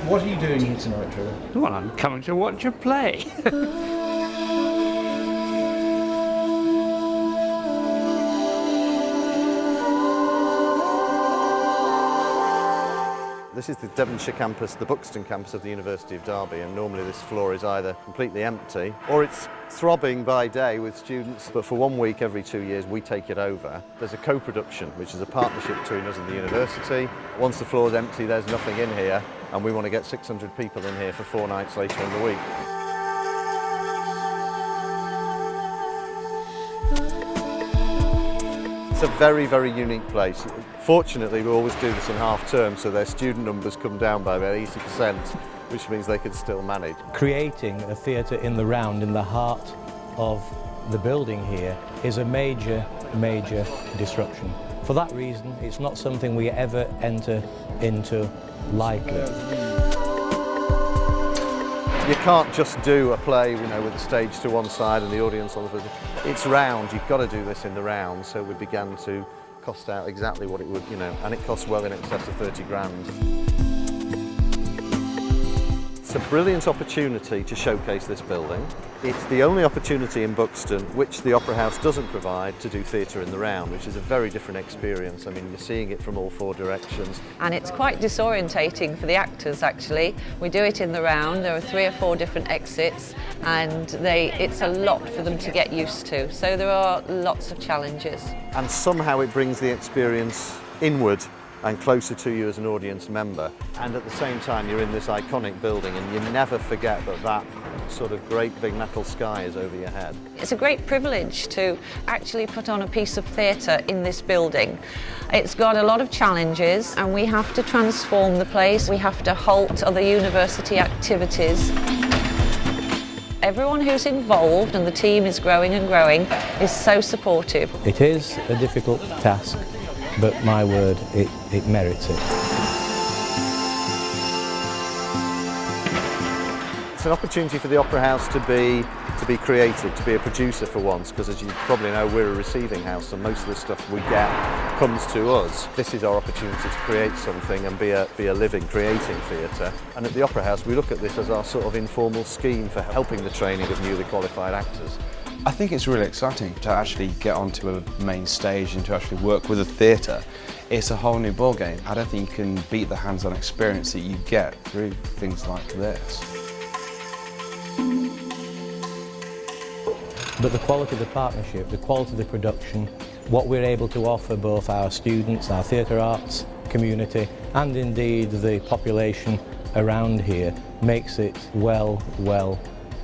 What are you doing here tonight, Trevor? Well, I'm coming to watch a play. This is the Devonshire campus, the Buxton campus of the University of Derby, and normally this floor is either completely empty or it's throbbing by day with students, but for 1 week every 2 years we take it over. There's a co-production, which is a partnership between us and the university. Once the floor is empty, there's nothing in here, and we want to get 600 people in here for 4 nights later in the week. It's a very, very unique place. Fortunately, we always do this in half term, so their student numbers come down by about 80%, which means they can still manage. Creating a theatre in the round, in the heart of the building here, is a major, major disruption. For that reason, it's not something we ever enter into lightly. You can't just do a play, with the stage to one side and the audience on the other. It's round, you've got to do this in the round, so we began to cost out exactly what it would, and it costs well in excess of 30 grand. It's a brilliant opportunity to showcase this building. It's the only opportunity in Buxton which the Opera House doesn't provide to do theatre in the round, which is a very different experience. I mean, you're seeing it from all 4 directions. And it's quite disorientating for the actors, actually. We do it in the round, there are 3 or 4 different exits, and it's a lot for them to get used to. So there are lots of challenges. And somehow it brings the experience inward and closer to you as an audience member, and at the same time you're in this iconic building and you never forget that sort of great big metal sky is over your head. It's a great privilege to actually put on a piece of theatre in this building. It's got a lot of challenges and we have to transform the place, we have to halt other university activities. Everyone who's involved, and the team is growing and growing, is so supportive. It is a difficult task, but my word, it merits it. It's an opportunity for the Opera House to be creative, to be a producer for once, because as you probably know, we're a receiving house and most of the stuff we get comes to us. This is our opportunity to create something and be a living, creating theatre. And at the Opera House, we look at this as our sort of informal scheme for helping the training of newly qualified actors. I think it's really exciting to actually get onto a main stage and to actually work with a theatre. It's a whole new ballgame. I don't think you can beat the hands-on experience that you get through things like this. But the quality of the partnership, the quality of the production, what we're able to offer both our students, our theatre arts community, and indeed the population around here makes it well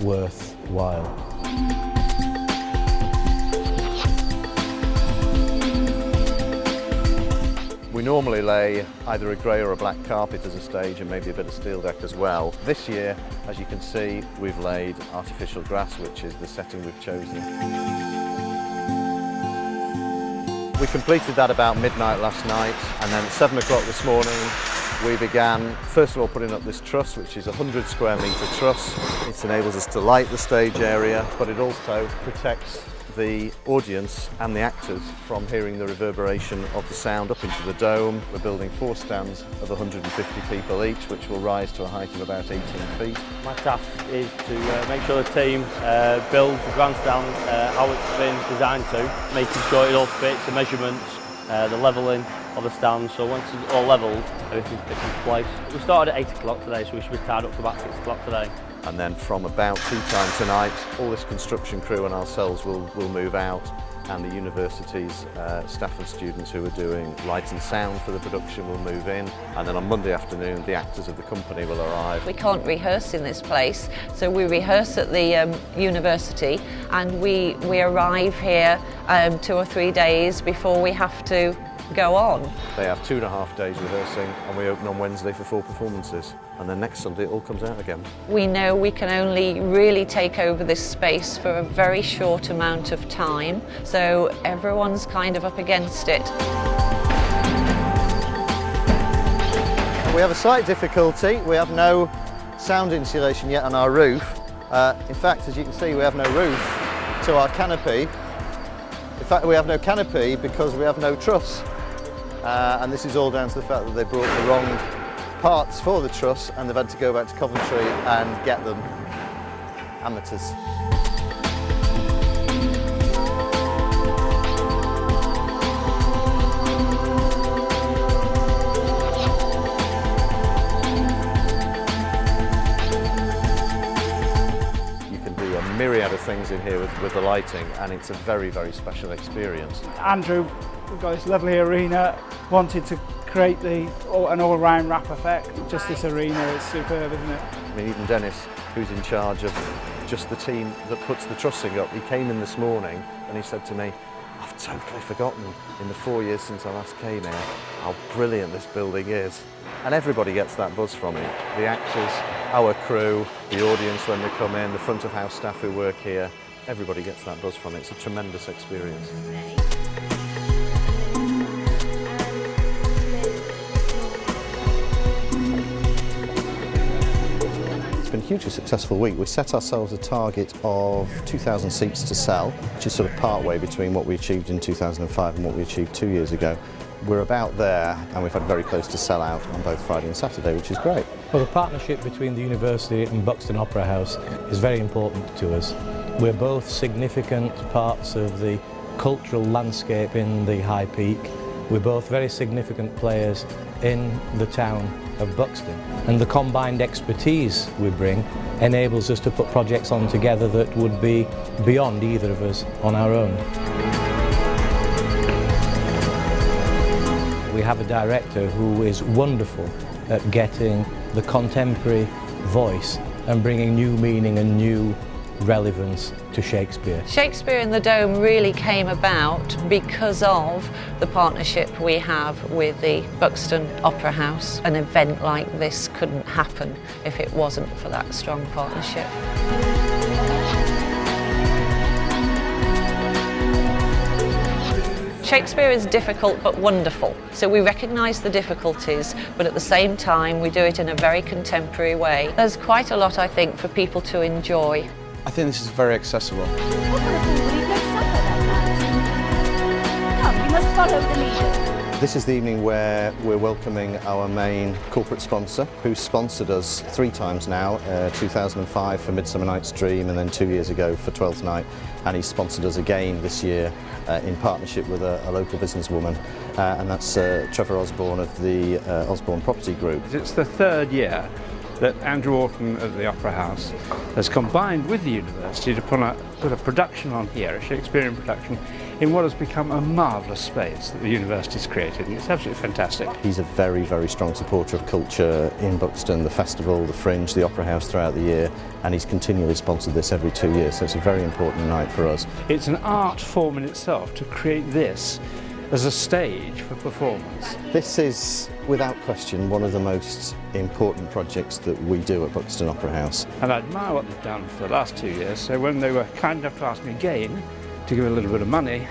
worthwhile. We normally lay either a grey or a black carpet as a stage and maybe a bit of steel deck as well. This year, as you can see, we've laid artificial grass, which is the setting we've chosen. We completed that about midnight last night, and then at 7 o'clock this morning we began, first of all, putting up this truss, which is a 100 square metre truss. It enables us to light the stage area, but it also protects the audience and the actors from hearing the reverberation of the sound up into the dome. We're building 4 stands of 150 people each, which will rise to a height of about 18 feet. My task is to make sure the team builds the grandstand how it's been designed to, making sure it all fits, the measurements, the levelling of the stands. So once it's all levelled, everything fits into place. We started at 8 o'clock today, so we should be tied up to about 6 o'clock today. And then from about tea time tonight, all this construction crew and ourselves will move out, and the university's staff and students who are doing light and sound for the production will move in, and then on Monday afternoon the actors of the company will arrive. We can't rehearse in this place, so we rehearse at the university, and we arrive here 2 or 3 days before we have to go on. They have 2.5 days rehearsing, and we open on Wednesday for 4 performances, and then next Sunday it all comes out again. We know we can only really take over this space for a very short amount of time, so everyone's kind of up against it. We have a slight difficulty. We have no sound insulation yet on our roof. In fact, as you can see, we have no roof to our canopy. In fact, we have no canopy because we have no truss. And this is all down to the fact that they brought the wrong parts for the truss, and they've had to go back to Coventry and get them. Amateurs. Myriad of things in here with the lighting, and it's a very, very special experience. Andrew, we've got this lovely arena, wanted to create an all-round wrap effect. Just this arena is superb, isn't it? I mean, even Dennis, who's in charge of just the team that puts the trussing up, he came in this morning and he said to me, I've totally forgotten in the 4 years since I last came here how brilliant this building is. And everybody gets that buzz from it. The actors, our crew, the audience when they come in, the front of house staff who work here, everybody gets that buzz from it. It's a tremendous experience. It's been a hugely successful week. We set ourselves a target of 2,000 seats to sell, which is sort of part way between what we achieved in 2005 and what we achieved 2 years ago. We're about there, and we've had very close to sell out on both Friday and Saturday, which is great. Well, the partnership between the university and Buxton Opera House is very important to us. We're both significant parts of the cultural landscape in the High Peak. We're both very significant players in the town of Buxton, and the combined expertise we bring enables us to put projects on together that would be beyond either of us on our own. We have a director who is wonderful at getting the contemporary voice and bringing new meaning and new relevance to Shakespeare. Shakespeare in the Dome really came about because of the partnership we have with the Buxton Opera House. An event like this couldn't happen if it wasn't for that strong partnership. Shakespeare is difficult but wonderful, so we recognise the difficulties, but at the same time we do it in a very contemporary way. There's quite a lot, I think, for people to enjoy. I think this is very accessible. Come, you must follow the leader. This is the evening where we're welcoming our main corporate sponsor, who's sponsored us 3 times now, 2005 for Midsummer Night's Dream, and then 2 years ago for Twelfth Night, and he's sponsored us again this year in partnership with a local businesswoman, and that's Trevor Osborne of the Osborne Property Group. It's the 3rd year that Andrew Orton of the Opera House has combined with the university to put a production on here, a Shakespearean production, in what has become a marvellous space that the university's created, and it's absolutely fantastic. He's a very, very strong supporter of culture in Buxton, the festival, the Fringe, the Opera House throughout the year, and he's continually sponsored this every 2 years, so it's a very important night for us. It's an art form in itself to create this as a stage for performance. This is, without question, one of the most important projects that we do at Buxton Opera House. And I admire what they've done for the last 2 years, so when they were kind enough to ask me again to give a little bit of money,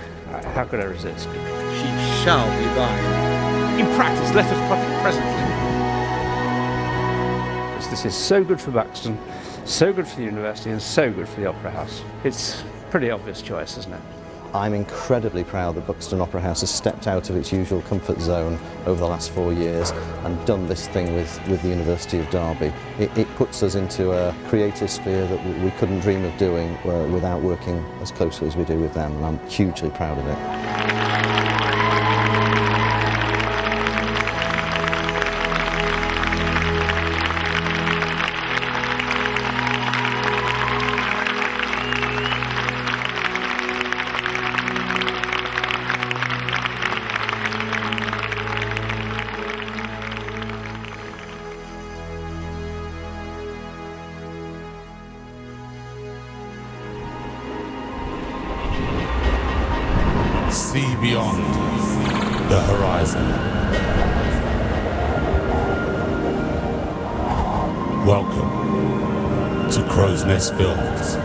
how could I resist? She shall be thine. In practice, let us put it presently. This is so good for Buxton, so good for the university, and so good for the Opera House. It's a pretty obvious choice, isn't it? I'm incredibly proud that Buxton Opera House has stepped out of its usual comfort zone over the last 4 years and done this thing with the University of Derby. It puts us into a creative sphere that we couldn't dream of doing without working as closely as we do with them, and I'm hugely proud of it. See beyond the horizon. Welcome to Crow's Nest Films.